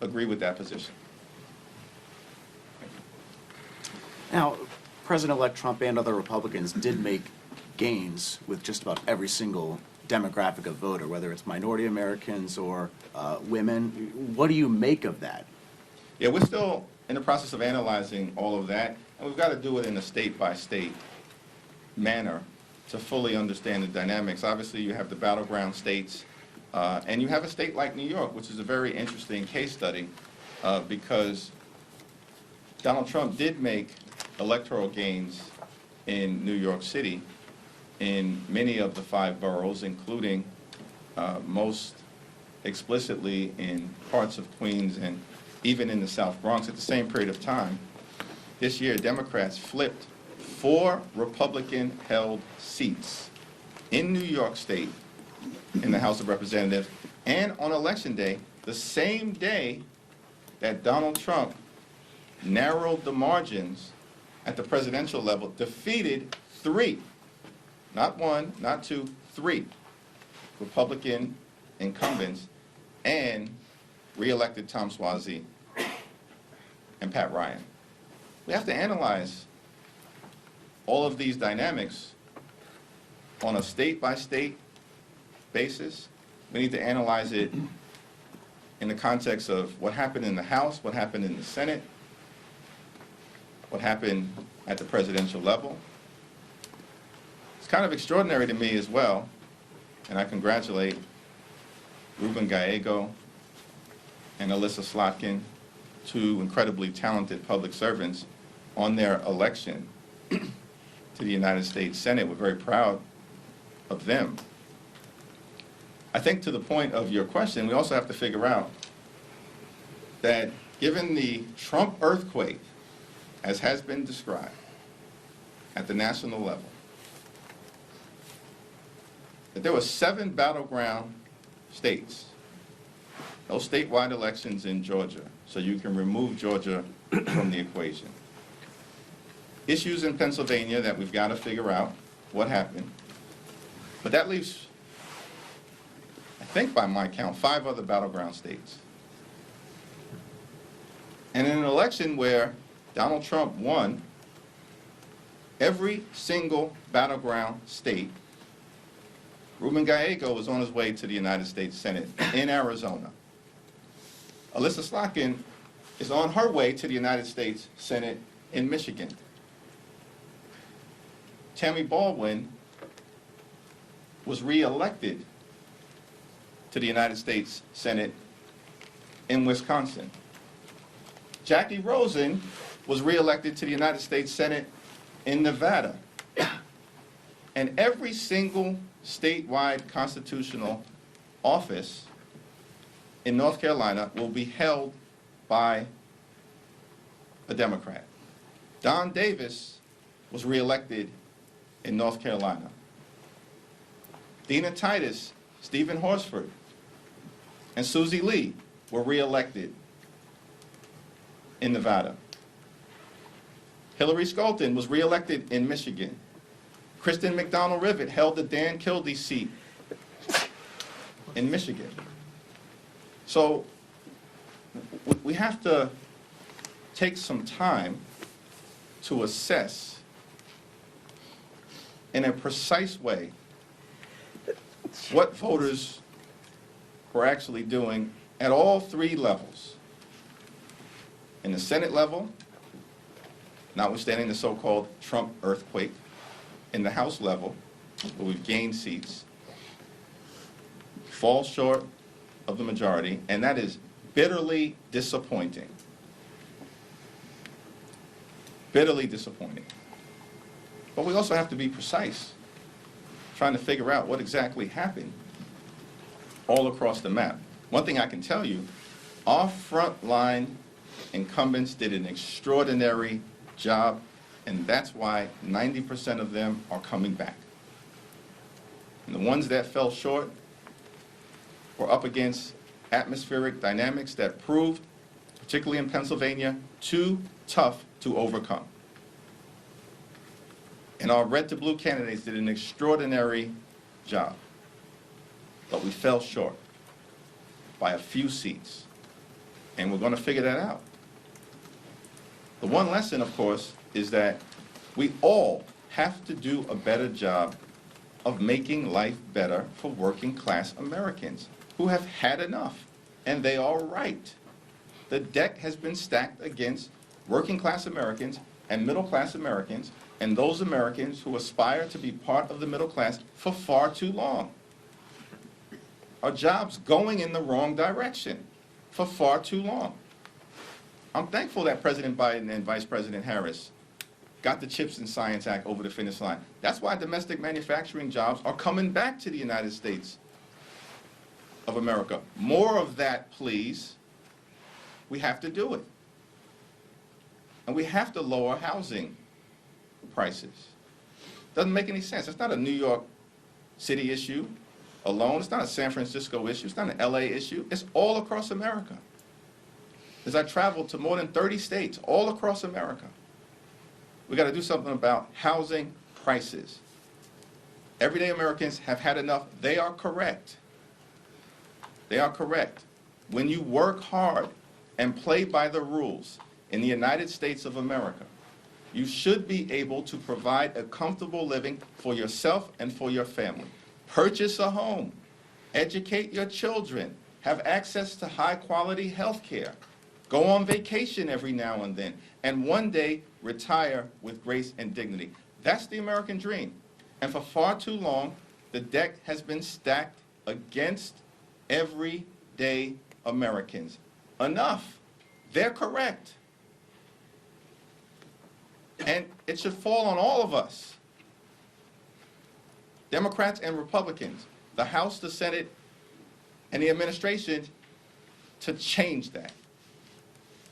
agree with that position. Now, President-elect Trump and other Republicans did make gains with just about every single demographic of voter, whether it's minority Americans or women. What do you make of that? Yeah, we're still in the process of analyzing all of that, and we've got to do it in a state-by-state manner to fully understand the dynamics. Obviously, you have the battleground states, and you have a state like New York, which is a very interesting case study because Donald Trump did make electoral gains in New York City in many of the 5 boroughs, including most explicitly in parts of Queens and even in the South Bronx. At the same period of time, this year, Democrats flipped 4 Republican-held seats in New York State in the House of Representatives, and on Election Day, the same day that Donald Trump narrowed the margins at the presidential level, defeated 3, not 1, not 2, 3 Republican incumbents, and re-elected Tom Suozzi and Pat Ryan. We have to analyze all of these dynamics on a state-by-state basis. We need to analyze it in the context of what happened in the House, what happened in the Senate, what happened at the presidential level. It's kind of extraordinary to me as well, and I congratulate Ruben Gallego and Alyssa Slotkin, 2 incredibly talented public servants, on their election to the United States Senate. We're very proud of them. I think to the point of your question, we also have to figure out that given the Trump earthquake, as has been described at the national level, that there were 7 battleground states, no statewide elections in Georgia, so you can remove Georgia from the equation. Issues in Pennsylvania that we've got to figure out what happened. But that leaves, I think by my count, 5 other battleground states. And in an election where Donald Trump won every single battleground state, Ruben Gallego was on his way to the United States Senate in Arizona. Alyssa Slotkin is on her way to the United States Senate in Michigan. Tammy Baldwin was re-elected to the United States Senate in Wisconsin. Jackie Rosen was re-elected to the United States Senate in Nevada. And every single statewide constitutional office in North Carolina will be held by a Democrat. Don Davis was re-elected in North Carolina. Dina Titus, Stephen Horsford, and Susie Lee were re-elected in Nevada. Hillary Skolton was re-elected in Michigan. Kristen McDonald-Rivet held the Dan Kildee seat in Michigan. So we have to take some time to assess in a precise way what voters were actually doing at all 3 levels. In the Senate level, notwithstanding the so-called Trump earthquake. In the House level, where we've gained seats, fall short of the majority, and that is bitterly disappointing. Bitterly disappointing. But we also have to be precise, trying to figure out what exactly happened all across the map. One thing I can tell you, our frontline incumbents did an extraordinary job, and that's why 90% of them are coming back. And the ones that fell short were up against atmospheric dynamics that proved, particularly in Pennsylvania, too tough to overcome. And our red to blue candidates did an extraordinary job, but we fell short by a few seats. And we're going to figure that out. The one lesson, of course, is that we all have to do a better job of making life better for working class Americans who have had enough. And they are right. The deck has been stacked against working class Americans and middle class Americans and those Americans who aspire to be part of the middle class for far too long. Our jobs going in the wrong direction for far too long. I'm thankful that President Biden and Vice President Harris got the CHIPS and Science Act over the finish line. That's why domestic manufacturing jobs are coming back to the United States of America. More of that, please. We have to do it. And we have to lower housing prices. Doesn't make any sense. It's not a New York City issue alone. It's not a San Francisco issue. It's not an LA issue. It's all across America. As I traveled to more than 30 states all across America, we got to do something about housing prices. Everyday Americans have had enough. They are correct. They are correct. When you work hard and play by the rules in the United States of America, you should be able to provide a comfortable living for yourself and for your family. Purchase a home, educate your children, have access to high-quality health care, go on vacation every now and then, and one day retire with grace and dignity. That's the American dream. And for far too long, the deck has been stacked against everyday Americans. Enough. They're correct. And it should fall on all of us, Democrats and Republicans, the House, the Senate, and the administration, to change that.